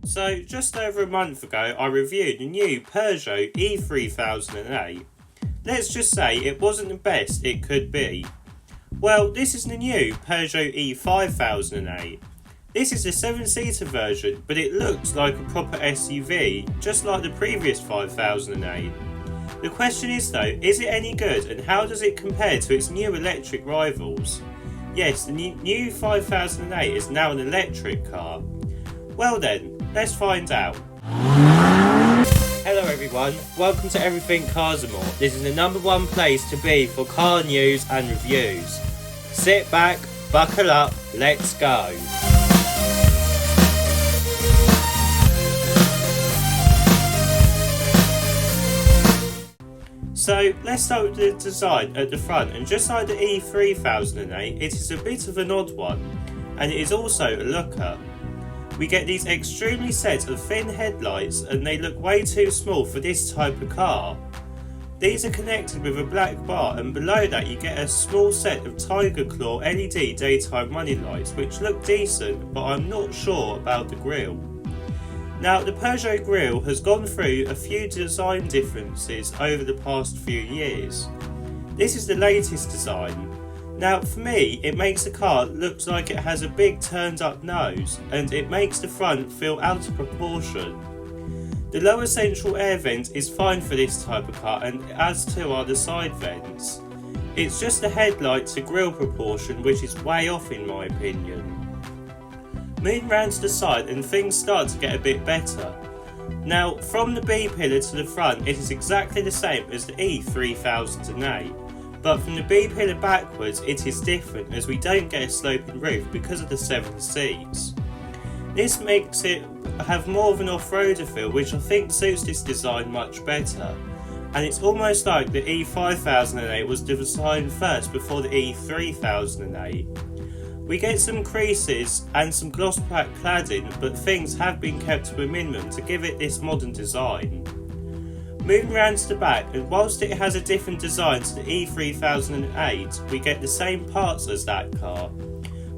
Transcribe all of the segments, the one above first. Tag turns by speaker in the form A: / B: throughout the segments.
A: So, just over a month ago, I reviewed the new Peugeot E-5008. Let's just say it wasn't the best it could be. Well, this is the new Peugeot E-5008. This is the 7-seater version, but it looks like a proper SUV, just like the previous 5008. The question is though, is it any good and how does it compare to its new electric rivals? Yes, the new 5008 is now an electric car. Well then, let's find out. Hello everyone, welcome to Everything Cars and More. This is the #1 place to be for car news and reviews. Sit back, buckle up, let's go. So let's start with the design at the front, and just like the E-5008, it is a bit of an odd one, and it is also a looker. We get these extremely set of thin headlights and they look way too small for this type of car. These are connected with a black bar, and below that you get a small set of Tiger Claw LED daytime running lights which look decent, but I'm not sure about the grille. Now the Peugeot grille has gone through a few design differences over the past few years. This is the latest design. Now for me, it makes the car look like it has a big turned up nose, and it makes the front feel out of proportion. The lower central air vent is fine for this type of car, and as too are the side vents. It's just the headlight to grille proportion which is way off in my opinion. Moving round to the side and things start to get a bit better. Now from the B pillar to the front it is exactly the same as the E-5008. But from the B pillar backwards it is different, as we don't get a sloping roof because of the 7 seats. This makes it have more of an off-roader feel, which I think suits this design much better. And it's almost like the E-5008 was designed first before the E-3008. We get some creases and some gloss black cladding, but things have been kept to a minimum to give it this modern design. Moving around to the back, and whilst it has a different design to the E-3008, we get the same parts as that car.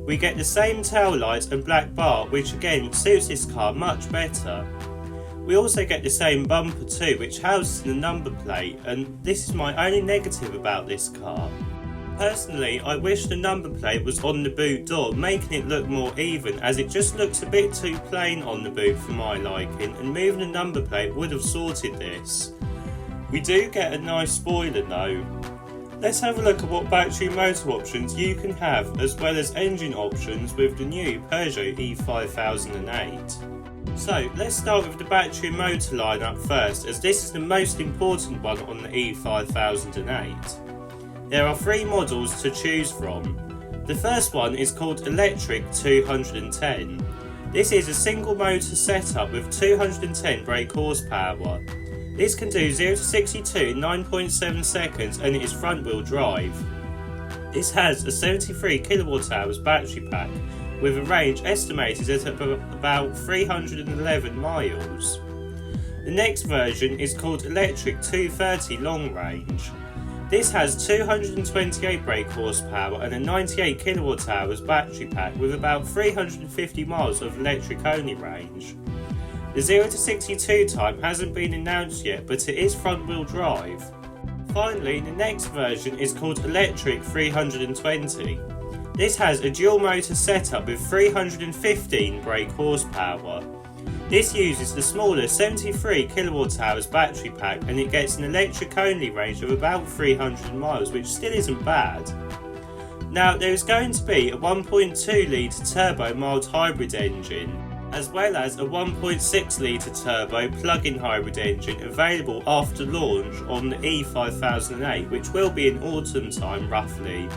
A: We get the same tail lights and black bar, which again suits this car much better. We also get the same bumper too, which houses the number plate, and this is my only negative about this car. Personally, I wish the number plate was on the boot door, making it look more even, as it just looks a bit too plain on the boot for my liking, and moving the number plate would have sorted this. We do get a nice spoiler though. Let's have a look at what battery motor options you can have, as well as engine options with the new Peugeot E-5008. So let's start with the battery and motor lineup first, as this is the most important one on the E-5008. There are 3 models to choose from. The first one is called Electric 210. This is a single motor setup with 210 brake horsepower. This can do 0 to 62 in 9.7 seconds, and it is front wheel drive. This has a 73 kWh battery pack with a range estimated at about 311 miles. The next version is called Electric 230 Long Range. This has 228 brake horsepower and a 98 kWh battery pack with about 350 miles of electric only range. The 0 to 62 time hasn't been announced yet, but it is front wheel drive. Finally, the next version is called Electric 320. This has a dual motor setup with 315 brake horsepower. This uses the smaller 73 kWh battery pack, and it gets an electric only range of about 300 miles, which still isn't bad. Now there is going to be a 1.2 litre turbo mild hybrid engine, as well as a 1.6 litre turbo plug-in hybrid engine available after launch on the E-5008, which will be in autumn time roughly.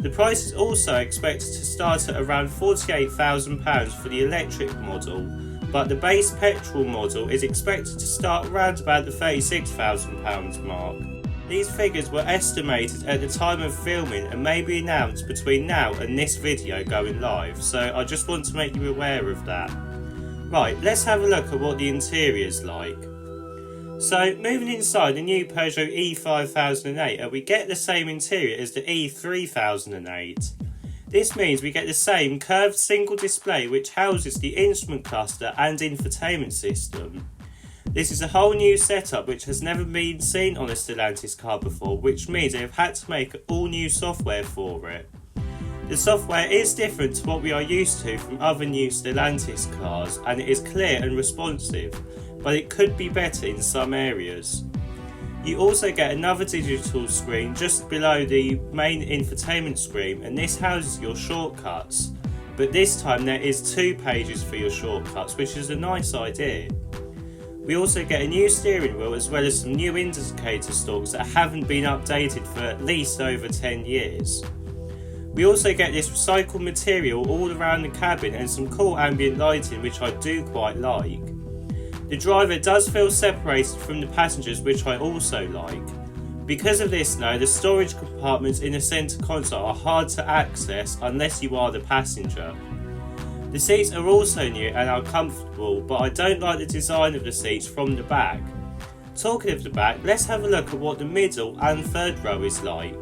A: The price is also expected to start at around £48,000 for the electric model, but the base petrol model is expected to start around about the £36,000 mark. These figures were estimated at the time of filming and may be announced between now and this video going live, so I just want to make you aware of that. Right, let's have a look at what the interior is like. So moving inside the new Peugeot E-5008, we get the same interior as the E-3008. This means we get the same curved single display which houses the instrument cluster and infotainment system. This is a whole new setup which has never been seen on a Stellantis car before, which means they have had to make all new software for it. The software is different to what we are used to from other new Stellantis cars, and it is clear and responsive, but it could be better in some areas. You also get another digital screen just below the main infotainment screen, and this houses your shortcuts, but this time there is 2 pages for your shortcuts, which is a nice idea. We also get a new steering wheel as well as some new indicator stalks that haven't been updated for at least over 10 years. We also get this recycled material all around the cabin and some cool ambient lighting, which I do quite like. The driver does feel separated from the passengers, which I also like. Because of this now, the storage compartments in the centre console are hard to access unless you are the passenger. The seats are also new and are comfortable, but I don't like the design of the seats from the back. Talking of the back, let's have a look at what the middle and third row is like.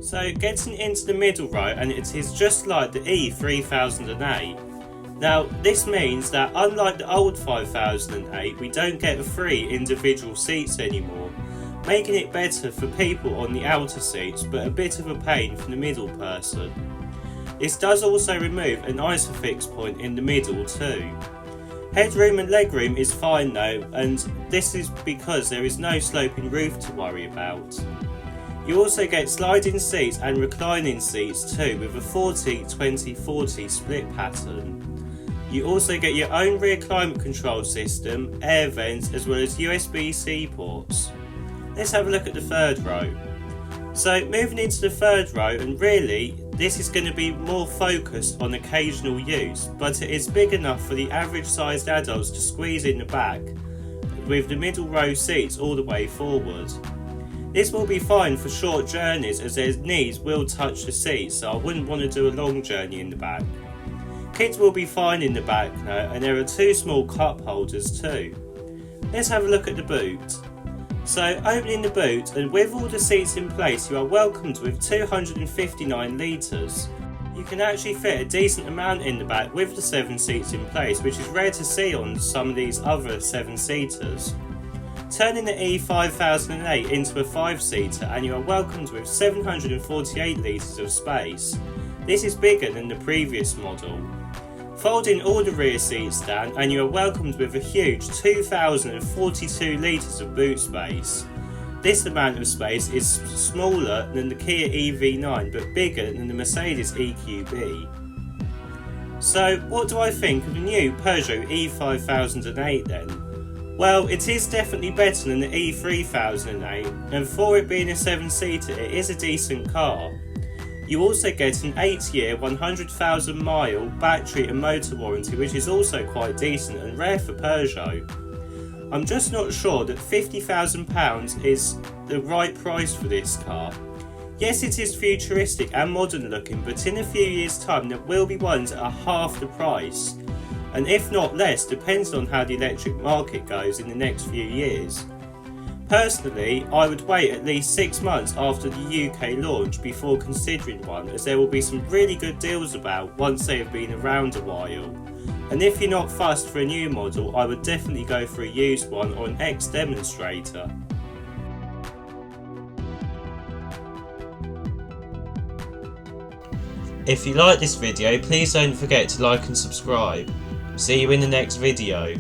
A: So getting into the middle row, and it is just like the E-5008. Now, this means that unlike the old 5008, we don't get 3 individual seats anymore, making it better for people on the outer seats, but a bit of a pain for the middle person. This does also remove an ISOFIX point in the middle too. Headroom and legroom is fine though, and this is because there is no sloping roof to worry about. You also get sliding seats and reclining seats too, with a 40-20-40 split pattern. You also get your own rear climate control system, air vents, as well as USB-C ports. Let's have a look at the third row. So moving into the third row, and really this is going to be more focused on occasional use, but it is big enough for the average sized adults to squeeze in the back, with the middle row seats all the way forward. This will be fine for short journeys as their knees will touch the seats, so I wouldn't want to do a long journey in the back. Kids will be fine in the back now, and there are 2 small cup holders too. Let's have a look at the boot. So opening the boot, and with all the seats in place, you are welcomed with 259 litres. You can actually fit a decent amount in the back with the 7 seats in place, which is rare to see on some of these other 7-seaters. Turning the E-5008 into a 5-seater, and you are welcomed with 748 litres of space. This is bigger than the previous model. Folding all the rear seats down, and you are welcomed with a huge 2,042 litres of boot space. This amount of space is smaller than the Kia EV9 but bigger than the Mercedes EQB. So what do I think of the new Peugeot E-5008 then? Well, it is definitely better than the E-3008, and for it being a 7-seater it is a decent car. You also get an 8-year 100,000 mile battery and motor warranty, which is also quite decent and rare for Peugeot. I'm just not sure that £50,000 is the right price for this car. Yes, it is futuristic and modern looking, but in a few years time there will be ones that are half the price, and if not less, depends on how the electric market goes in the next few years. Personally, I would wait at least 6 months after the UK launch before considering one, as there will be some really good deals about once they have been around a while. And if you're not fussed for a new model, I would definitely go for a used one or an ex-demonstrator. If you like this video, please don't forget to like and subscribe. See you in the next video.